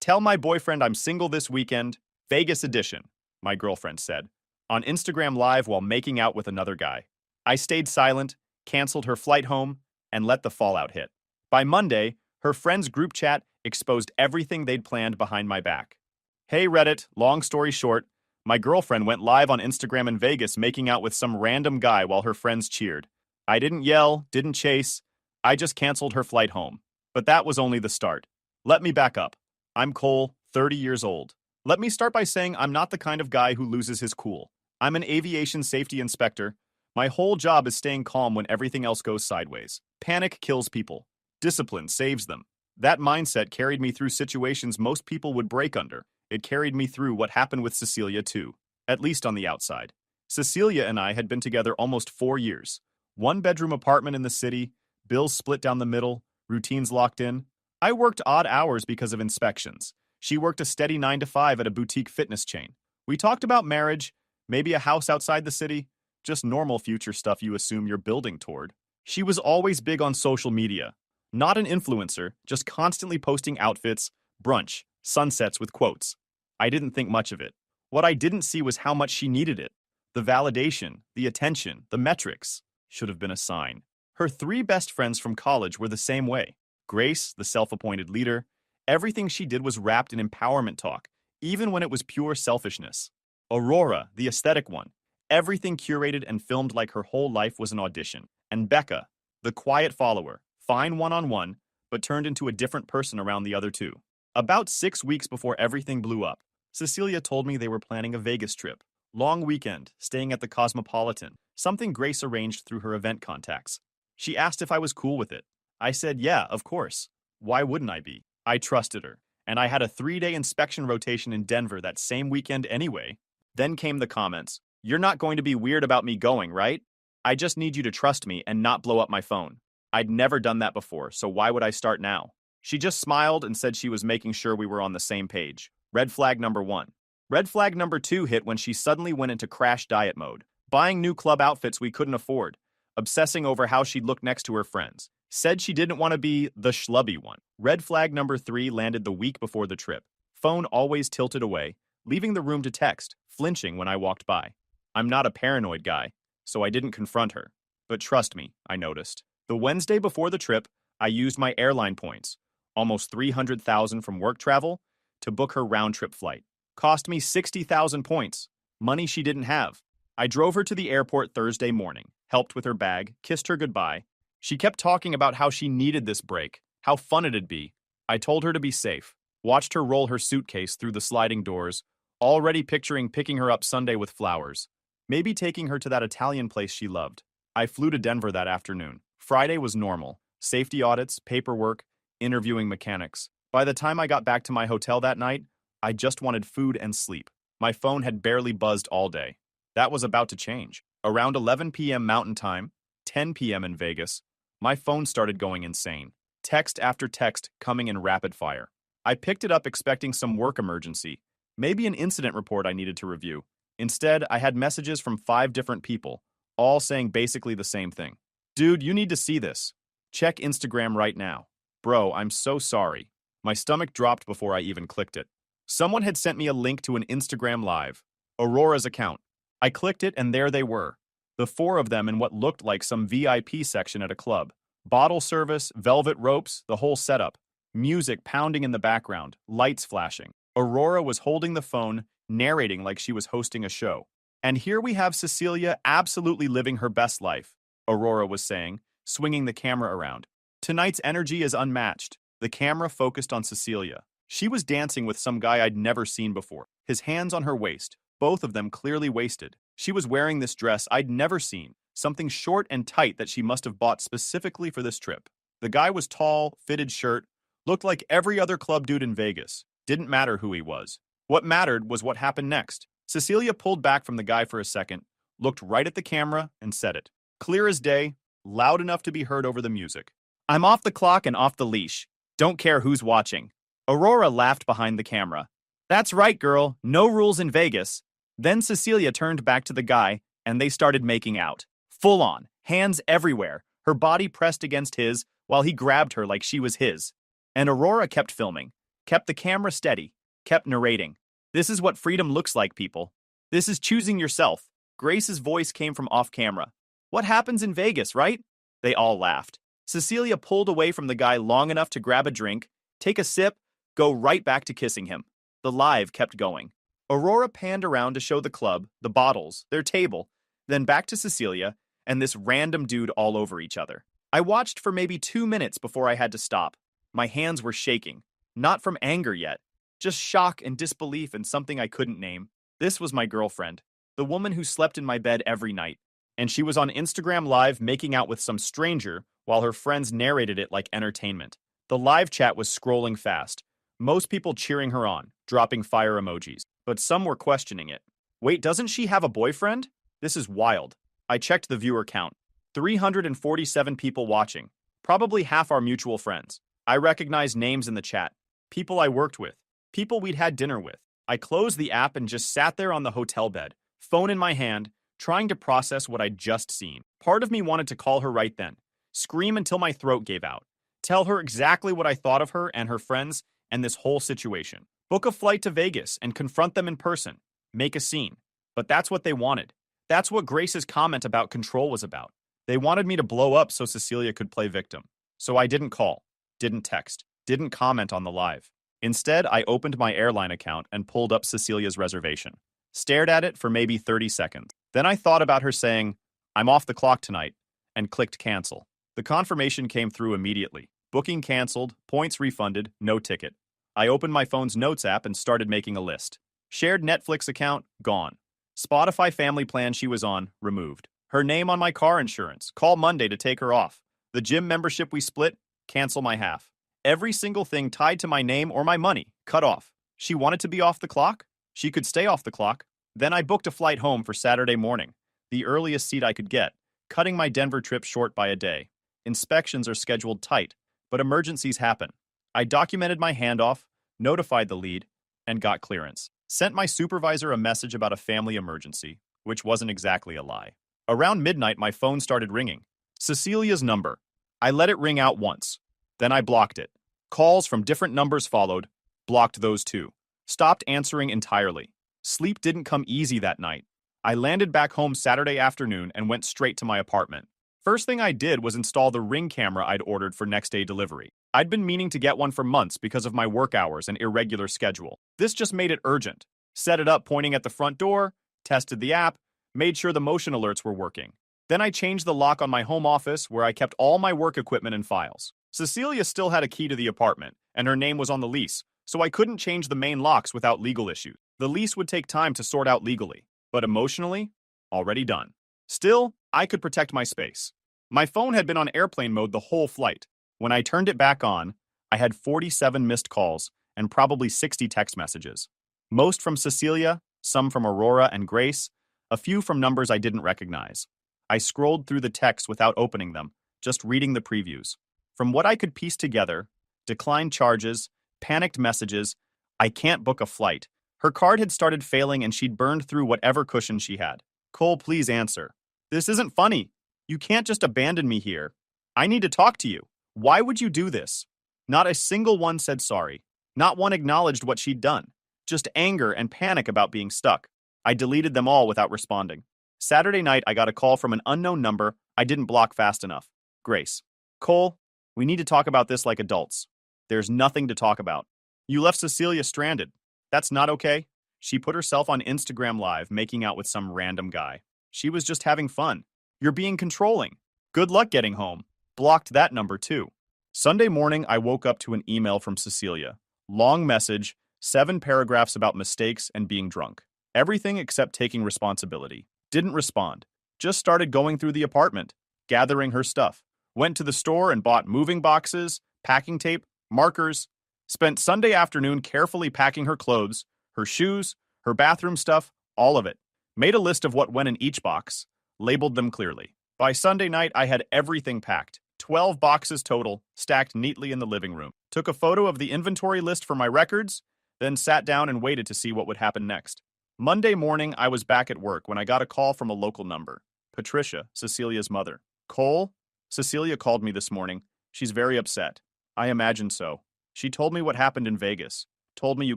Tell my boyfriend I'm single this weekend. Vegas edition, my girlfriend said, on Instagram Live while making out with another guy. I stayed silent, canceled her flight home, and let the fallout hit. By Monday, her friends' group chat exposed everything they'd planned behind my back. Hey Reddit, long story short, my girlfriend went live on Instagram in Vegas making out with some random guy while her friends cheered. I didn't yell, didn't chase, I just canceled her flight home. But that was only the start. Let me back up. I'm Cole, 30 years old. Let me start by saying I'm not the kind of guy who loses his cool. I'm an aviation safety inspector. My whole job is staying calm when everything else goes sideways. Panic kills people. Discipline saves them. That mindset carried me through situations most people would break under. It carried me through what happened with Cecilia too, at least on the outside. Cecilia and I had been together almost 4 years. One-bedroom apartment in the city, bills split down the middle, routines locked in. I worked odd hours because of inspections. She worked a steady 9 to 5 at a boutique fitness chain. We talked about marriage, maybe a house outside the city, just normal future stuff you assume you're building toward. She was always big on social media. Not an influencer, just constantly posting outfits, brunch, sunsets with quotes. I didn't think much of it. What I didn't see was how much she needed it. The validation, the attention, the metrics should have been a sign. Her 3 best friends from college were the same way. Grace, the self-appointed leader, everything she did was wrapped in empowerment talk, even when it was pure selfishness. Aurora, the aesthetic one, everything curated and filmed like her whole life was an audition. And Becca, the quiet follower, fine one-on-one, but turned into a different person around the other 2. About 6 weeks before everything blew up, Cecilia told me they were planning a Vegas trip. Long weekend, staying at the Cosmopolitan, something Grace arranged through her event contacts. She asked if I was cool with it. I said, yeah, of course. Why wouldn't I be? I trusted her. And I had a 3-day inspection rotation in Denver that same weekend anyway. Then came the comments. You're not going to be weird about me going, right? I just need you to trust me and not blow up my phone. I'd never done that before, so why would I start now? She just smiled and said she was making sure we were on the same page. Red flag number 1. Red flag number 2 hit when she suddenly went into crash diet mode, buying new club outfits we couldn't afford, obsessing over how she'd look next to her friends. Said she didn't want to be the schlubby one. Red flag number 3 landed the week before the trip. Phone always tilted away, leaving the room to text, flinching when I walked by. I'm not a paranoid guy, so I didn't confront her. But trust me, I noticed. The Wednesday before the trip, I used my airline points, almost 300,000 from work travel, to book her round-trip flight. Cost me 60,000 points, money she didn't have. I drove her to the airport Thursday morning, helped with her bag, kissed her goodbye. She kept talking about how she needed this break, how fun it'd be. I told her to be safe, watched her roll her suitcase through the sliding doors, already picturing picking her up Sunday with flowers, maybe taking her to that Italian place she loved. I flew to Denver that afternoon. Friday was normal. Safety audits, paperwork, interviewing mechanics. By the time I got back to my hotel that night, I just wanted food and sleep. My phone had barely buzzed all day. That was about to change. Around 11 p.m. Mountain Time, 10 p.m. in Vegas, my phone started going insane. Text after text coming in rapid fire. I picked it up expecting some work emergency, maybe an incident report I needed to review. Instead, I had messages from 5 different people, all saying basically the same thing. Dude, you need to see this. Check Instagram right now. Bro, I'm so sorry. My stomach dropped before I even clicked it. Someone had sent me a link to an Instagram Live, Aurora's account. I clicked it and there they were. The 4 of them in what looked like some VIP section at a club. Bottle service, velvet ropes, the whole setup. Music pounding in the background, lights flashing. Aurora was holding the phone, narrating like she was hosting a show. And here we have Cecilia absolutely living her best life, Aurora was saying, swinging the camera around. Tonight's energy is unmatched. The camera focused on Cecilia. She was dancing with some guy I'd never seen before, his hands on her waist, both of them clearly wasted. She was wearing this dress I'd never seen, something short and tight that she must have bought specifically for this trip. The guy was tall, fitted shirt, looked like every other club dude in Vegas. Didn't matter who he was. What mattered was what happened next. Cecilia pulled back from the guy for a second, looked right at the camera, and said it. Clear as day, loud enough to be heard over the music. I'm off the clock and off the leash. Don't care who's watching. Aurora laughed behind the camera. That's right, girl. No rules in Vegas. Then Cecilia turned back to the guy, and they started making out. Full on, hands everywhere, her body pressed against his, while he grabbed her like she was his. And Aurora kept filming. kept the camera steady, kept narrating. This is what freedom looks like, people. This is choosing yourself. Grace's voice came from off camera. What happens in Vegas, right? They all laughed. Cecilia pulled away from the guy long enough to grab a drink, take a sip, go right back to kissing him. The live kept going. Aurora panned around to show the club, the bottles, their table, then back to Cecilia, and this random dude all over each other. I watched for maybe 2 minutes before I had to stop. My hands were shaking. Not from anger yet, just shock and disbelief in something I couldn't name. This was my girlfriend, the woman who slept in my bed every night, and she was on Instagram Live making out with some stranger while her friends narrated it like entertainment. The live chat was scrolling fast, most people cheering her on, dropping fire emojis, but some were questioning it. Wait, doesn't she have a boyfriend? This is wild. I checked the viewer count. 347 people watching, probably half our mutual friends. I recognized names in the chat, people I worked with, people we'd had dinner with. I closed the app and just sat there on the hotel bed, phone in my hand, trying to process what I'd just seen. Part of me wanted to call her right then, scream until my throat gave out, tell her exactly what I thought of her and her friends and this whole situation. Book a flight to Vegas and confront them in person, make a scene. But that's what they wanted. That's what Grace's comment about control was about. They wanted me to blow up so Cecilia could play victim. So I didn't call, didn't text, didn't comment on the live. Instead, I opened my airline account and pulled up Cecilia's reservation. Stared at it for maybe 30 seconds. Then I thought about her saying, "I'm off the clock tonight," and clicked cancel. The confirmation came through immediately. Booking canceled, points refunded, no ticket. I opened my phone's notes app and started making a list. Shared Netflix account, gone. Spotify family plan she was on, removed. Her name on my car insurance, call Monday to take her off. The gym membership we split, cancel my half. Every single thing tied to my name or my money, cut off. She wanted to be off the clock? She could stay off the clock. Then I booked a flight home for Saturday morning, the earliest seat I could get, cutting my Denver trip short by a day. Inspections are scheduled tight, but emergencies happen. I documented my handoff, notified the lead, and got clearance. Sent my supervisor a message about a family emergency, which wasn't exactly a lie. Around midnight, my phone started ringing. Cecilia's number. I let it ring out once. Then I blocked it. Calls from different numbers followed. Blocked those too. Stopped answering entirely. Sleep didn't come easy that night. I landed back home Saturday afternoon and went straight to my apartment. First thing I did was install the Ring camera I'd ordered for next day delivery. I'd been meaning to get one for months because of my work hours and irregular schedule. This just made it urgent. Set it up pointing at the front door, tested the app, made sure the motion alerts were working. Then I changed the lock on my home office where I kept all my work equipment and files. Cecilia still had a key to the apartment, and her name was on the lease, so I couldn't change the main locks without legal issues. The lease would take time to sort out legally, but emotionally, already done. Still, I could protect my space. My phone had been on airplane mode the whole flight. When I turned it back on, I had 47 missed calls and probably 60 text messages. Most from Cecilia, some from Aurora and Grace, a few from numbers I didn't recognize. I scrolled through the texts without opening them, just reading the previews. From what I could piece together, declined charges, panicked messages, I can't book a flight. Her card had started failing and she'd burned through whatever cushion she had. Cole, please answer. This isn't funny. You can't just abandon me here. I need to talk to you. Why would you do this? Not a single one said sorry. Not one acknowledged what she'd done. Just anger and panic about being stuck. I deleted them all without responding. Saturday night, I got a call from an unknown number I didn't block fast enough. Grace. Cole, we need to talk about this like adults. There's nothing to talk about. You left Cecilia stranded. That's not okay. She put herself on Instagram Live making out with some random guy. She was just having fun. You're being controlling. Good luck getting home. Blocked that number too. Sunday morning, I woke up to an email from Cecilia. Long message, 7 paragraphs about mistakes and being drunk. Everything except taking responsibility. Didn't respond. Just started going through the apartment, gathering her stuff. Went to the store and bought moving boxes, packing tape, markers. Spent Sunday afternoon carefully packing her clothes, her shoes, her bathroom stuff, all of it. Made a list of what went in each box. Labeled them clearly. By Sunday night, I had everything packed. 12 boxes total, stacked neatly in the living room. Took a photo of the inventory list for my records, then sat down and waited to see what would happen next. Monday morning, I was back at work when I got a call from a local number. Patricia, Cecilia's mother. Cole? Cecilia called me this morning. She's very upset. I imagine so. She told me what happened in Vegas, told me you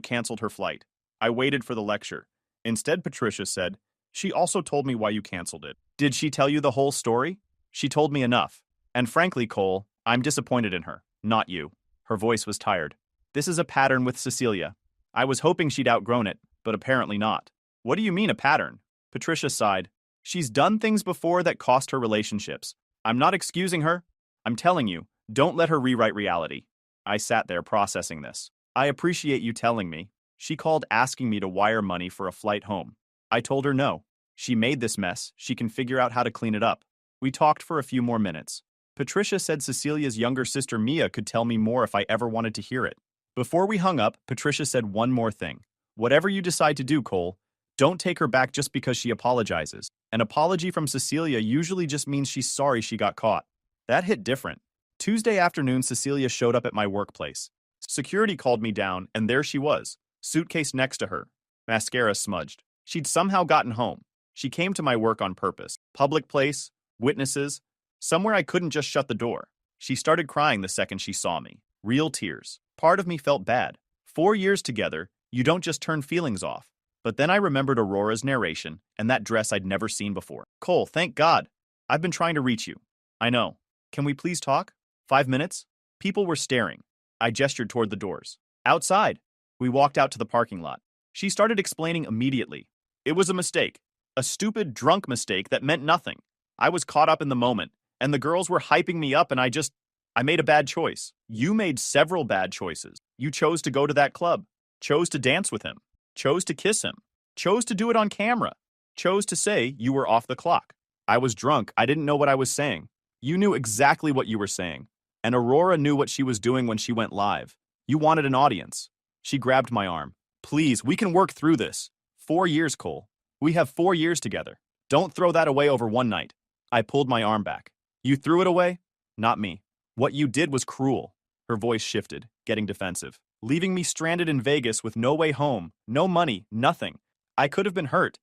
canceled her flight. I waited for the lecture. Instead, Patricia said, she also told me why you canceled it. Did she tell you the whole story? She told me enough. And frankly, Cole, I'm disappointed in her, not you. Her voice was tired. This is a pattern with Cecilia. I was hoping she'd outgrown it, but apparently not. What do you mean a pattern? Patricia sighed. She's done things before that cost her relationships. I'm not excusing her. I'm telling you, don't let her rewrite reality. I sat there processing this. I appreciate you telling me. She called asking me to wire money for a flight home. I told her no. She made this mess. She can figure out how to clean it up. We talked for a few more minutes. Patricia said Cecilia's younger sister Mia could tell me more if I ever wanted to hear it. Before we hung up, Patricia said one more thing. Whatever you decide to do, Cole, don't take her back just because she apologizes. An apology from Cecilia usually just means she's sorry she got caught. That hit different. Tuesday afternoon, Cecilia showed up at my workplace. Security called me down, and there she was, suitcase next to her, mascara smudged. She'd somehow gotten home. She came to my work on purpose. Public place, witnesses, somewhere I couldn't just shut the door. She started crying the second she saw me. Real tears. Part of me felt bad. 4 years together, you don't just turn feelings off. But then I remembered Aurora's narration and that dress I'd never seen before. Cole, thank God. I've been trying to reach you. I know. Can we please talk? 5 minutes? People were staring. I gestured toward the doors. Outside. We walked out to the parking lot. She started explaining immediately. It was a mistake. A stupid, drunk mistake that meant nothing. I was caught up in the moment, and the girls were hyping me up, and I made a bad choice. You made several bad choices. You chose to go to that club, chose to dance with him, chose to kiss him, chose to do it on camera, chose to say you were off the clock. I was drunk. I didn't know what I was saying. You knew exactly what you were saying. And Aurora knew what she was doing when she went live. You wanted an audience. She grabbed my arm. Please, we can work through this. 4 years, Cole. We have 4 years together. Don't throw that away over one night. I pulled my arm back. You threw it away? Not me. What you did was cruel. Her voice shifted, getting defensive. Leaving me stranded in Vegas with no way home, no money, nothing. I could have been hurt.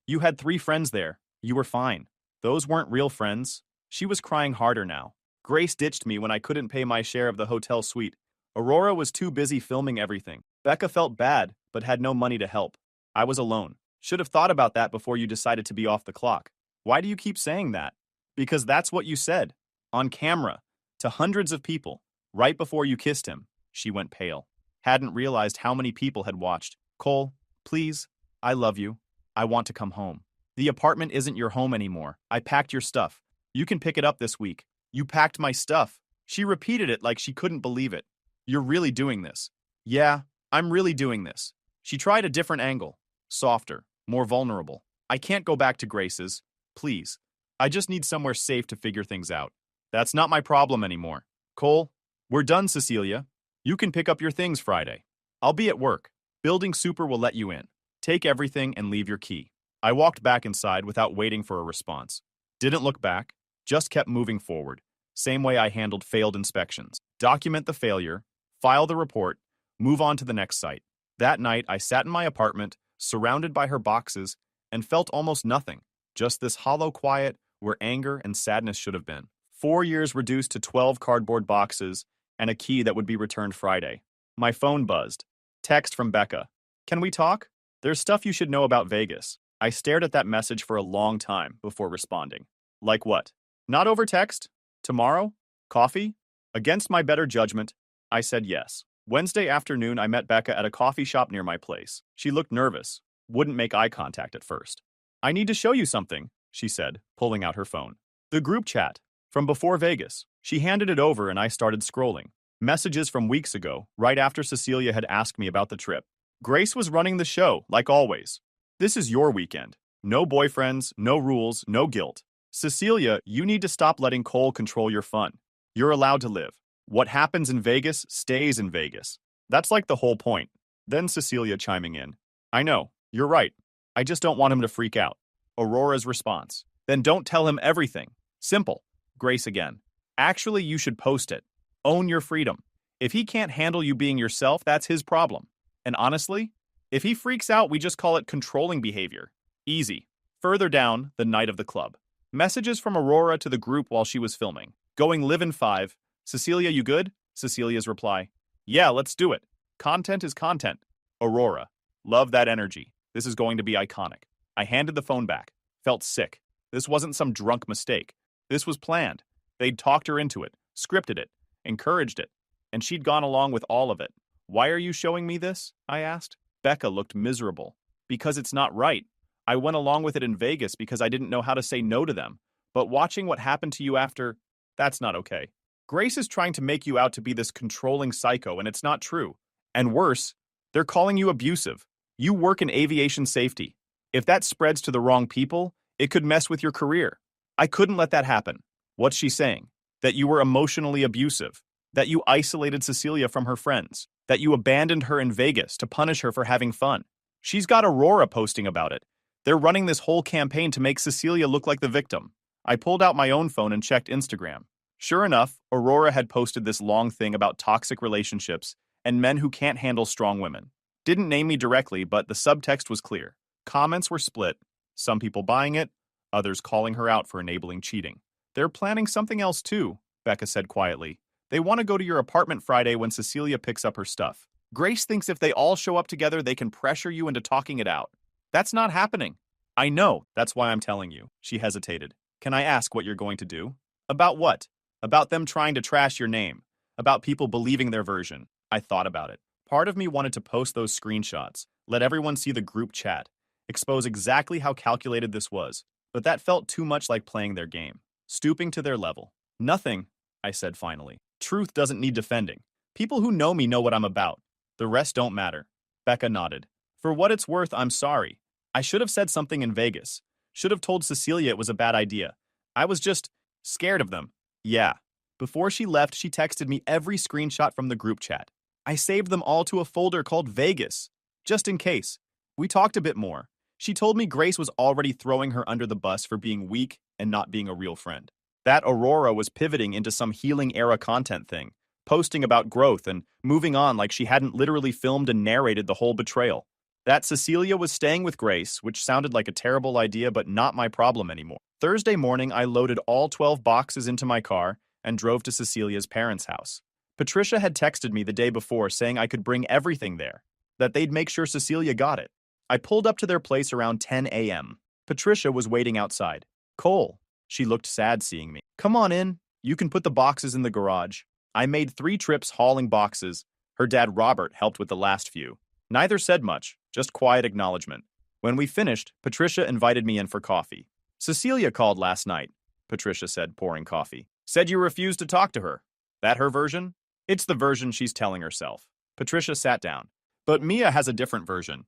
You had 3 friends there. You were fine. Those weren't real friends. She was crying harder now. Grace ditched me when I couldn't pay my share of the hotel suite. Aurora was too busy filming everything. Becca felt bad, but had no money to help. I was alone. Should have thought about that before you decided to be off the clock. Why do you keep saying that? Because that's what you said. On camera. To hundreds of people. Right before you kissed him. She went pale. Hadn't realized how many people had watched. Cole, please. I love you. I want to come home. The apartment isn't your home anymore. I packed your stuff. You can pick it up this week. You packed my stuff. She repeated it like she couldn't believe it. You're really doing this. Yeah, I'm really doing this. She tried a different angle. Softer, more vulnerable. I can't go back to Grace's. Please. I just need somewhere safe to figure things out. That's not my problem anymore. Cole, we're done, Cecilia. You can pick up your things Friday. I'll be at work. Building Super will let you in. Take everything and leave your key. I walked back inside without waiting for a response. Didn't look back, just kept moving forward. Same way I handled failed inspections. Document the failure, file the report, move on to the next site. That night, I sat in my apartment, surrounded by her boxes, and felt almost nothing. Just this hollow quiet where anger and sadness should have been. 4 years reduced to 12 cardboard boxes and a key that would be returned Friday. My phone buzzed. Text from Becca. Can we talk? There's stuff you should know about Vegas. I stared at that message for a long time before responding. Like what? Not over text? Tomorrow? Coffee? Against my better judgment, I said yes. Wednesday afternoon, I met Becca at a coffee shop near my place. She looked nervous, wouldn't make eye contact at first. I need to show you something, she said, pulling out her phone. The group chat, from before Vegas. She handed it over and I started scrolling. Messages from weeks ago, right after Cecilia had asked me about the trip. Grace was running the show, like always. This is your weekend. No boyfriends, no rules, no guilt. Cecilia, you need to stop letting Cole control your fun. You're allowed to live. What happens in Vegas stays in Vegas. That's like the whole point. Then Cecilia chiming in. I know, you're right. I just don't want him to freak out. Aurora's response. Then don't tell him everything. Simple. Grace again. Actually, you should post it. Own your freedom. If he can't handle you being yourself, that's his problem. And honestly, if he freaks out, we just call it controlling behavior. Easy. Further down, the night of the club. Messages from Aurora to the group while she was filming. Going live in 5. Cecilia, you good? Cecilia's reply. Yeah, let's do it. Content is content. Aurora. Love that energy. This is going to be iconic. I handed the phone back. Felt sick. This wasn't some drunk mistake. This was planned. They'd talked her into it, scripted it, encouraged it, and she'd gone along with all of it. Why are you showing me this? I asked. Becca looked miserable. Because it's not right. I went along with it in Vegas because I didn't know how to say no to them. But watching what happened to you after, that's not okay. Grace is trying to make you out to be this controlling psycho, and it's not true. And worse, they're calling you abusive. You work in aviation safety. If that spreads to the wrong people, it could mess with your career. I couldn't let that happen. What's she saying? That you were emotionally abusive. That you isolated Cecilia from her friends. That you abandoned her in Vegas to punish her for having fun. She's got Aurora posting about it. They're running this whole campaign to make Cecilia look like the victim. I pulled out my own phone and checked Instagram. Sure enough, Aurora had posted this long thing about toxic relationships and men who can't handle strong women. Didn't name me directly, but the subtext was clear. Comments were split, some people buying it, others calling her out for enabling cheating. They're planning something else too, Becca said quietly. They want to go to your apartment Friday when Cecilia picks up her stuff. Grace thinks if they all show up together, they can pressure you into talking it out. That's not happening. I know, that's why I'm telling you. She hesitated. Can I ask what you're going to do? About what? About them trying to trash your name. About people believing their version. I thought about it. Part of me wanted to post those screenshots, let everyone see the group chat, expose exactly how calculated this was, but that felt too much like playing their game, stooping to their level. Nothing, I said finally. Truth doesn't need defending. People who know me know what I'm about. The rest don't matter. Becca nodded. For what it's worth, I'm sorry. I should have said something in Vegas. Should have told Cecilia it was a bad idea. I was just scared of them. Yeah. Before she left, she texted me every screenshot from the group chat. I saved them all to a folder called Vegas, just in case. We talked a bit more. She told me Grace was already throwing her under the bus for being weak and not being a real friend. That Aurora was pivoting into some healing era content thing, posting about growth and moving on like she hadn't literally filmed and narrated the whole betrayal. That Cecilia was staying with Grace, which sounded like a terrible idea but not my problem anymore. Thursday morning, I loaded all 12 boxes into my car and drove to Cecilia's parents' house. Patricia had texted me the day before saying I could bring everything there, that they'd make sure Cecilia got it. I pulled up to their place around 10 a.m. Patricia was waiting outside. Cole. She looked sad seeing me. Come on in. You can put the boxes in the garage. I made 3 trips hauling boxes. Her dad Robert helped with the last few. Neither said much, just quiet acknowledgement. When we finished, Patricia invited me in for coffee. Cecilia called last night, Patricia said, pouring coffee. Said you refused to talk to her. That her version? It's the version she's telling herself. Patricia sat down. But Mia has a different version.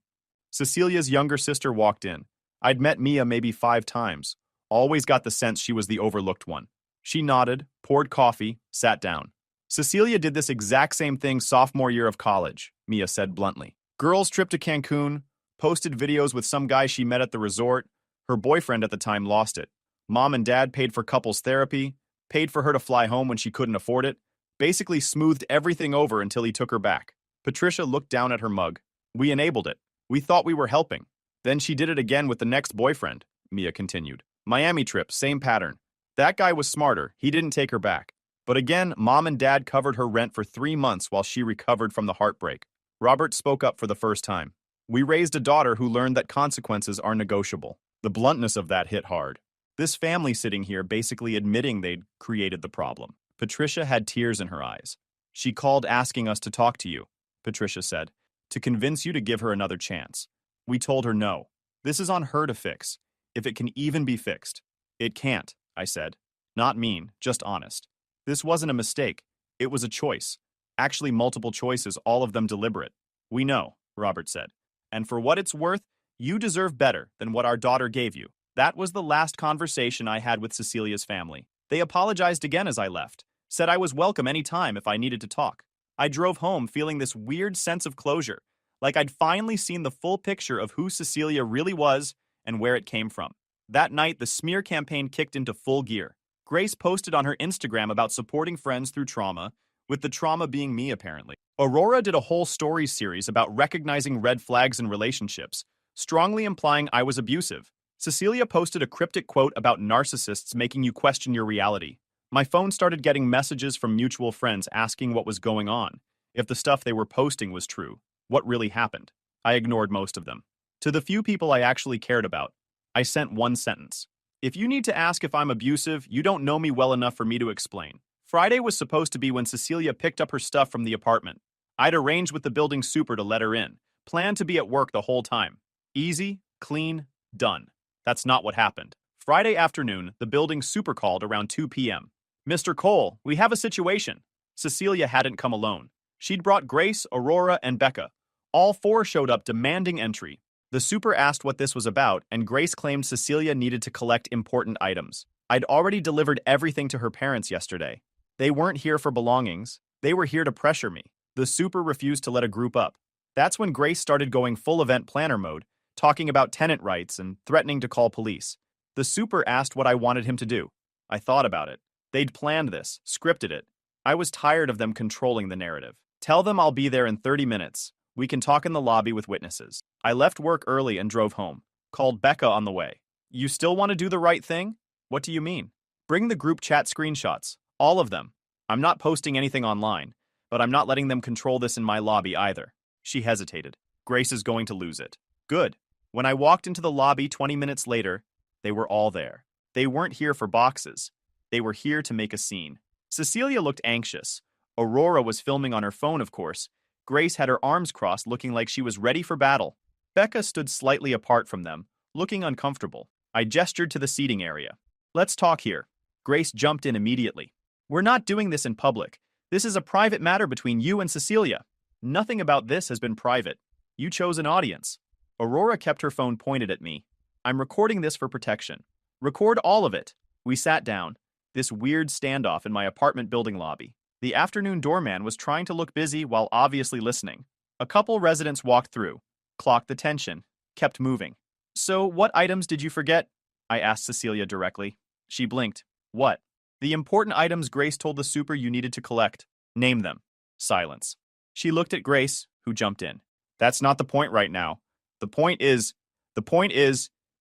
Cecilia's younger sister walked in. I'd met Mia maybe 5 times. Always got the sense she was the overlooked one. She nodded, poured coffee, sat down. Cecilia did this exact same thing sophomore year of college, Mia said bluntly. Girls trip to Cancun, posted videos with some guy she met at the resort. Her boyfriend at the time lost it. Mom and dad paid for couples therapy, paid for her to fly home when she couldn't afford it, basically smoothed everything over until he took her back. Patricia looked down at her mug. We enabled it. We thought we were helping. Then she did it again with the next boyfriend, Mia continued. Miami trip, same pattern. That guy was smarter. He didn't take her back. But again, Mom and Dad covered her rent for 3 months while she recovered from the heartbreak. Robert spoke up for the first time. We raised a daughter who learned that consequences are negotiable. The bluntness of that hit hard. This family sitting here basically admitting they'd created the problem. Patricia had tears in her eyes. She called asking us to talk to you, Patricia said, to convince you to give her another chance. We told her no. This is on her to fix, if it can even be fixed. It can't, I said. Not mean, just honest. This wasn't a mistake. It was a choice. Actually, multiple choices, all of them deliberate. We know, Robert said. And for what it's worth, you deserve better than what our daughter gave you. That was the last conversation I had with Cecilia's family. They apologized again as I left, said I was welcome any time if I needed to talk. I drove home feeling this weird sense of closure, like I'd finally seen the full picture of who Cecilia really was and where it came from. That night, the smear campaign kicked into full gear. Grace posted on her Instagram about supporting friends through trauma, with the trauma being me apparently. Aurora did a whole story series about recognizing red flags in relationships, strongly implying I was abusive. Cecilia posted a cryptic quote about narcissists making you question your reality. My phone started getting messages from mutual friends asking what was going on, If the stuff they were posting was true, what really happened? I ignored most of them. To the few people I actually cared about, I sent one sentence. If you need to ask if I'm abusive, you don't know me well enough for me to explain. Friday was supposed to be when Cecilia picked up her stuff from the apartment. I'd arranged with the building super to let her in, planned to be at work the whole time. Easy, clean, done. That's not what happened. Friday afternoon, the building super called around 2 p.m. Mr. Cole, we have a situation. Cecilia hadn't come alone. She'd brought Grace, Aurora, and Becca. All four showed up demanding entry. The super asked what this was about, and Grace claimed Cecilia needed to collect important items. I'd already delivered everything to her parents yesterday. They weren't here for belongings. They were here to pressure me. The super refused to let a group up. That's when Grace started going full event planner mode, talking about tenant rights and threatening to call police. The super asked what I wanted him to do. I thought about it. They'd planned this, scripted it. I was tired of them controlling the narrative. Tell them I'll be there in 30 minutes. We can talk in the lobby with witnesses. I left work early and drove home. Called Becca on the way. You still want to do the right thing? What do you mean? Bring the group chat screenshots. All of them. I'm not posting anything online, but I'm not letting them control this in my lobby either. She hesitated. Grace is going to lose it. Good. When I walked into the lobby 20 minutes later, they were all there. They weren't here for boxes. They were here to make a scene. Cecilia looked anxious. Aurora was filming on her phone, of course. Grace had her arms crossed, looking like she was ready for battle. Becca stood slightly apart from them, looking uncomfortable. I gestured to the seating area. Let's talk here. Grace jumped in immediately. We're not doing this in public. This is a private matter between you and Cecilia. Nothing about this has been private. You chose an audience. Aurora kept her phone pointed at me. I'm recording this for protection. Record all of it. We sat down. This weird standoff in my apartment building lobby. The afternoon doorman was trying to look busy while obviously listening. A couple residents walked through, clocked the tension, kept moving. So, what items did you forget? I asked Cecilia directly. She blinked. What? The important items Grace told the super you needed to collect. Name them. Silence. She looked at Grace, who jumped in. That's not the point right now. The point is,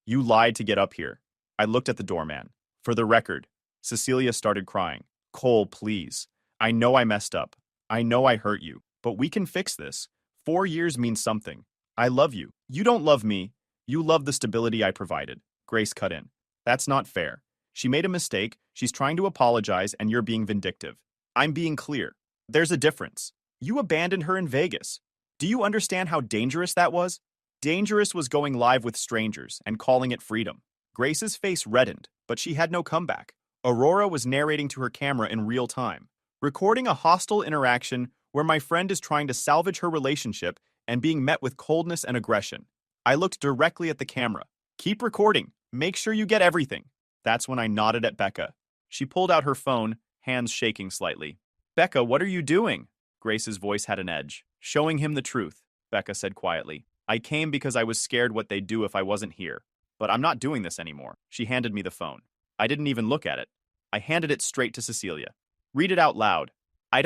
you lied to get up here. I looked at the doorman. For the record, Cecilia started crying. Cole, please. I know I messed up. I know I hurt you. But we can fix this. 4 years means something. I love you. You don't love me. You love the stability I provided. Grace cut in. That's not fair. She made a mistake, she's trying to apologize, and you're being vindictive. I'm being clear. There's a difference. You abandoned her in Vegas. Do you understand how dangerous that was? Dangerous was going live with strangers and calling it freedom. Grace's face reddened, but she had no comeback. Aurora was narrating to her camera in real time, recording a hostile interaction where my friend is trying to salvage her relationship and being met with coldness and aggression. I looked directly at the camera. Keep recording. Make sure you get everything. That's when I nodded at Becca. She pulled out her phone, hands shaking slightly. Becca, what are you doing? Grace's voice had an edge. Showing him the truth, Becca said quietly. I came because I was scared what they'd do if I wasn't here. But I'm not doing this anymore. She handed me the phone. I didn't even look at it. I handed it straight to Cecilia. Read it out loud. I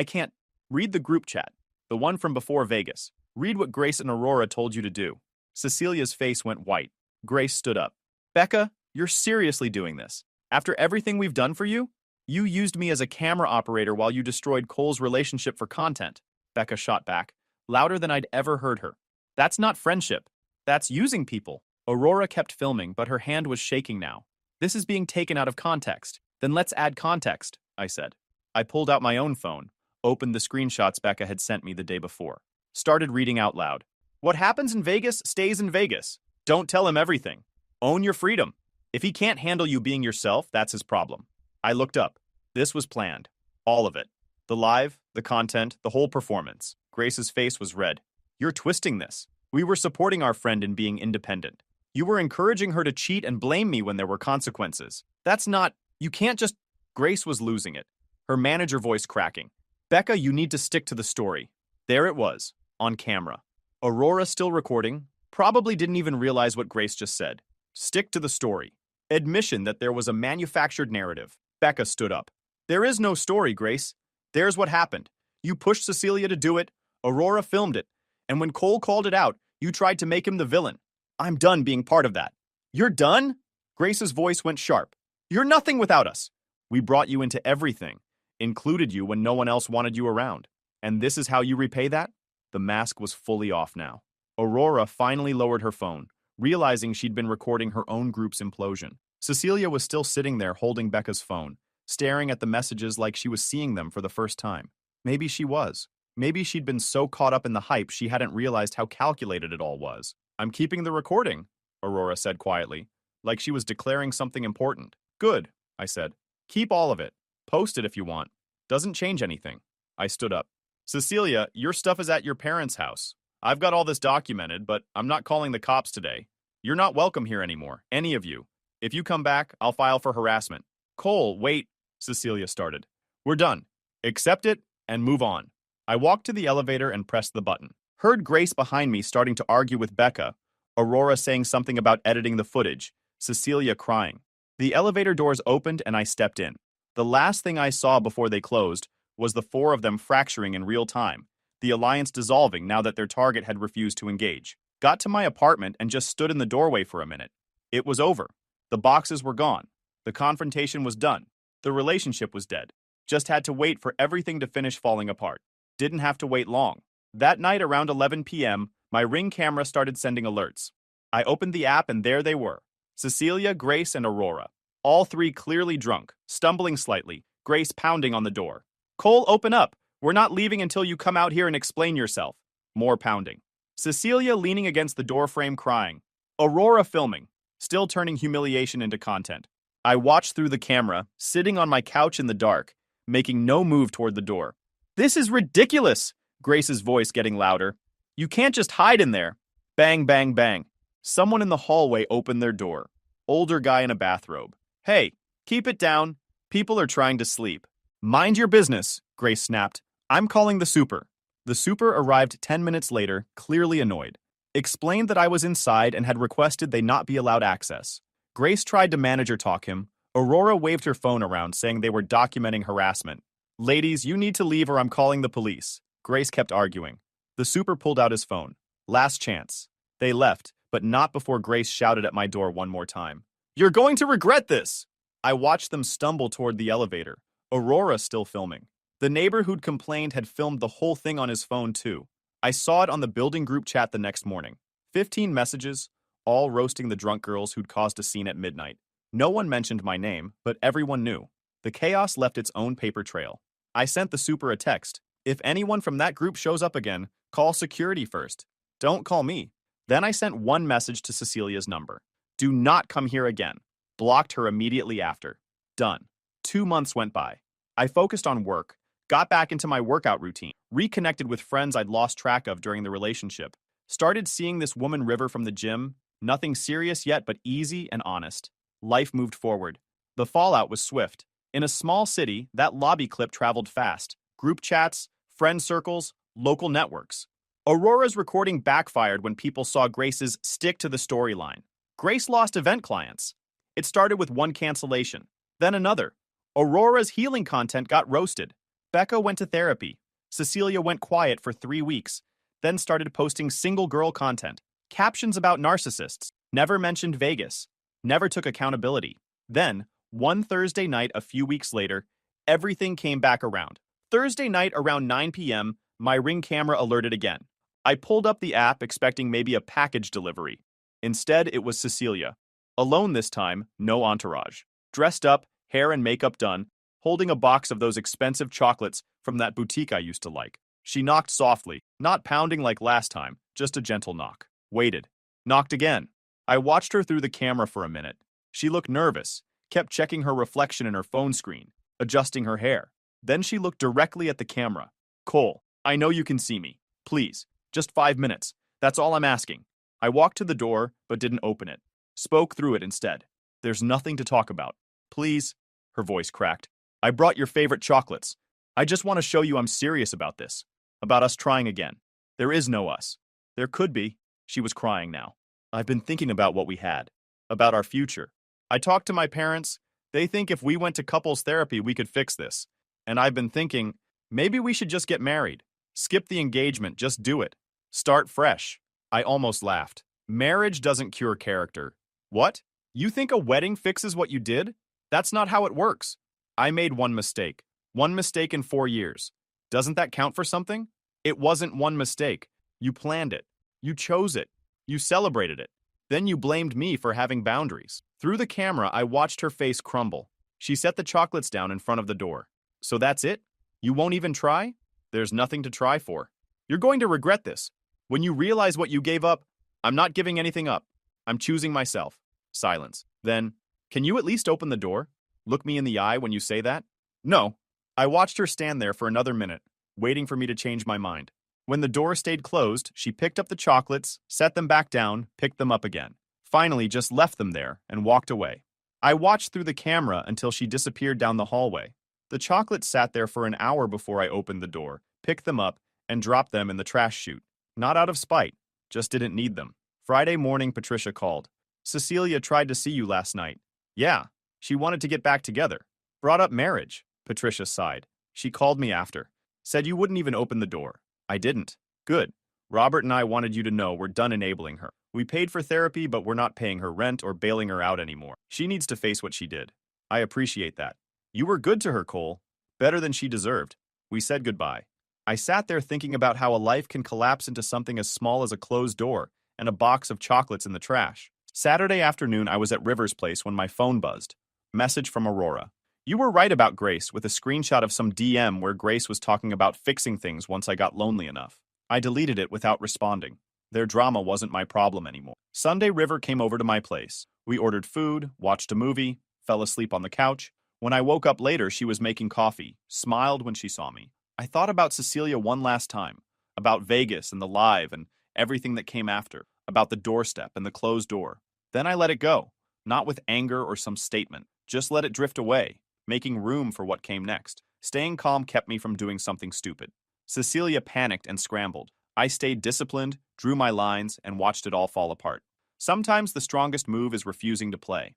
can't. Read the group chat. The one from before Vegas. Read what Grace and Aurora told you to do. Cecilia's face went white. Grace stood up. Becca, you're seriously doing this. After everything we've done for you? You used me as a camera operator while you destroyed Cole's relationship for content. Becca shot back, louder than I'd ever heard her. That's not friendship. That's using people. Aurora kept filming, but her hand was shaking now. This is being taken out of context. Then let's add context, I said. I pulled out my own phone, opened the screenshots Becca had sent me the day before. Started reading out loud. What happens in Vegas stays in Vegas. Don't tell him everything. Own your freedom. If he can't handle you being yourself, that's his problem. I looked up. This was planned. All of it. The live, the content, the whole performance. Grace's face was red. You're twisting this. We were supporting our friend in being independent. You were encouraging her to cheat and blame me when there were consequences. That's not... You can't just... Grace was losing it. Her manager voice cracking. Becca, you need to stick to the story. There it was, on camera. Aurora still recording, probably didn't even realize what Grace just said. Stick to the story. Admission that there was a manufactured narrative. Becca stood up. There is no story, Grace. There's what happened. You pushed Cecilia to do it, Aurora filmed it, and when Cole called it out, you tried to make him the villain. I'm done being part of that. You're done? Grace's voice went sharp. You're nothing without us. We brought you into everything, included you when no one else wanted you around. And this is how you repay that? The mask was fully off now. Aurora finally lowered her phone, realizing she'd been recording her own group's implosion. Cecilia was still sitting there holding Becca's phone, staring at the messages like she was seeing them for the first time. Maybe she was. Maybe she'd been so caught up in the hype she hadn't realized how calculated it all was. I'm keeping the recording, Aurora said quietly, like she was declaring something important. Good, I said. Keep all of it. Post it if you want. Doesn't change anything. I stood up. Cecilia, your stuff is at your parents' house. I've got all this documented, but I'm not calling the cops today. You're not welcome here anymore, any of you. If you come back, I'll file for harassment. Cole, wait, Cecilia started. We're done. Accept it and move on. I walked to the elevator and pressed the button. Heard Grace behind me starting to argue with Becca, Aurora saying something about editing the footage, Cecilia crying. The elevator doors opened and I stepped in. The last thing I saw before they closed was the four of them fracturing in real time, the alliance dissolving now that their target had refused to engage. Got to my apartment and just stood in the doorway for a minute. It was over. The boxes were gone. The confrontation was done. The relationship was dead. Just had to wait for everything to finish falling apart. Didn't have to wait long. That night around 11 p.m., my Ring camera started sending alerts. I opened the app and there they were. Cecilia, Grace, and Aurora. All three clearly drunk, stumbling slightly, Grace pounding on the door. Cole, open up. We're not leaving until you come out here and explain yourself. More pounding. Cecilia leaning against the doorframe crying. Aurora filming, still turning humiliation into content. I watched through the camera, sitting on my couch in the dark, making no move toward the door. This is ridiculous, Grace's voice getting louder. You can't just hide in there. Bang, bang, bang. Someone in the hallway opened their door. Older guy in a bathrobe. Hey, keep it down. People are trying to sleep. Mind your business, Grace snapped. I'm calling the super. The super arrived 10 minutes later, clearly annoyed. Explained that I was inside and had requested they not be allowed access. Grace tried to manager talk him. Aurora waved her phone around, saying they were documenting harassment. Ladies, you need to leave or I'm calling the police. Grace kept arguing. The super pulled out his phone. Last chance. They left, but not before Grace shouted at my door one more time. You're going to regret this! I watched them stumble toward the elevator. Aurora still filming. The neighbor who'd complained had filmed the whole thing on his phone too. I saw it on the building group chat the next morning. 15 messages, all roasting the drunk girls who'd caused a scene at midnight. No one mentioned my name, but everyone knew. The chaos left its own paper trail. I sent the super a text. If anyone from that group shows up again, call security first. Don't call me. Then I sent one message to Cecilia's number. Do not come here again. Blocked her immediately after. Done. 2 months went by. I focused on work, got back into my workout routine, reconnected with friends I'd lost track of during the relationship, started seeing this woman River from the gym, nothing serious yet but easy and honest. Life moved forward. The fallout was swift. In a small city, that lobby clip traveled fast. Group chats, friend circles, local networks. Aurora's recording backfired when people saw Grace's stick to the storyline. Grace lost event clients. It started with one cancellation, then another. Aurora's healing content got roasted. Becca went to therapy. Cecilia went quiet for 3 weeks, then started posting single girl content, captions about narcissists, never mentioned Vegas, never took accountability. Then, one Thursday night a few weeks later, everything came back around. Thursday night around 9 p.m., my Ring camera alerted again. I pulled up the app expecting maybe a package delivery. Instead, it was Cecilia. Alone this time, no entourage. Dressed up, hair and makeup done, holding a box of those expensive chocolates from that boutique I used to like. She knocked softly, not pounding like last time, just a gentle knock. Waited. Knocked again. I watched her through the camera for a minute. She looked nervous, kept checking her reflection in her phone screen, adjusting her hair. Then she looked directly at the camera. Cole, I know you can see me. Please, just 5 minutes. That's all I'm asking. I walked to the door, but didn't open it. Spoke through it instead. There's nothing to talk about. Please, her voice cracked. I brought your favorite chocolates. I just want to show you I'm serious about this. About us trying again. There is no us. There could be. She was crying now. I've been thinking about what we had. About our future. I talked to my parents. They think if we went to couples therapy, we could fix this. And I've been thinking, maybe we should just get married. Skip the engagement, just do it. Start fresh. I almost laughed. Marriage doesn't cure character. What? You think a wedding fixes what you did? That's not how it works. I made one mistake. One mistake in 4 years. Doesn't that count for something? It wasn't one mistake. You planned it. You chose it. You celebrated it. Then you blamed me for having boundaries. Through the camera, I watched her face crumble. She set the chocolates down in front of the door. So that's it? You won't even try? There's nothing to try for. You're going to regret this. When you realize what you gave up, I'm not giving anything up. I'm choosing myself. Silence. Then, can you at least open the door? Look me in the eye when you say that? No. I watched her stand there for another minute, waiting for me to change my mind. When the door stayed closed, she picked up the chocolates, set them back down, picked them up again. Finally, just left them there and walked away. I watched through the camera until she disappeared down the hallway. The chocolates sat there for an hour before I opened the door, picked them up, and dropped them in the trash chute. Not out of spite, just didn't need them. Friday morning, Patricia called. Cecilia tried to see you last night. Yeah, she wanted to get back together. Brought up marriage. Patricia sighed. She called me after. Said you wouldn't even open the door. I didn't. Good. Robert and I wanted you to know we're done enabling her. We paid for therapy, but we're not paying her rent or bailing her out anymore. She needs to face what she did. I appreciate that. You were good to her, Cole. Better than she deserved. We said goodbye. I sat there thinking about how a life can collapse into something as small as a closed door and a box of chocolates in the trash. Saturday afternoon, I was at River's place when my phone buzzed. Message from Aurora. You were right about Grace, with a screenshot of some DM where Grace was talking about fixing things once I got lonely enough. I deleted it without responding. Their drama wasn't my problem anymore. Sunday, River came over to my place. We ordered food, watched a movie, fell asleep on the couch. When I woke up later, she was making coffee, smiled when she saw me. I thought about Cecilia one last time, about Vegas and the live and everything that came after, about the doorstep and the closed door. Then I let it go, not with anger or some statement, just let it drift away, making room for what came next. Staying calm kept me from doing something stupid. Cecilia panicked and scrambled. I stayed disciplined, drew my lines, and watched it all fall apart. Sometimes the strongest move is refusing to play.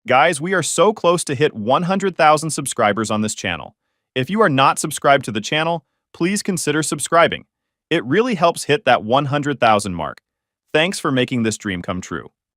Guys, we are so close to hit 100,000 subscribers on this channel. If you are not subscribed to the channel, please consider subscribing. It really helps hit that 100,000 mark. Thanks for making this dream come true.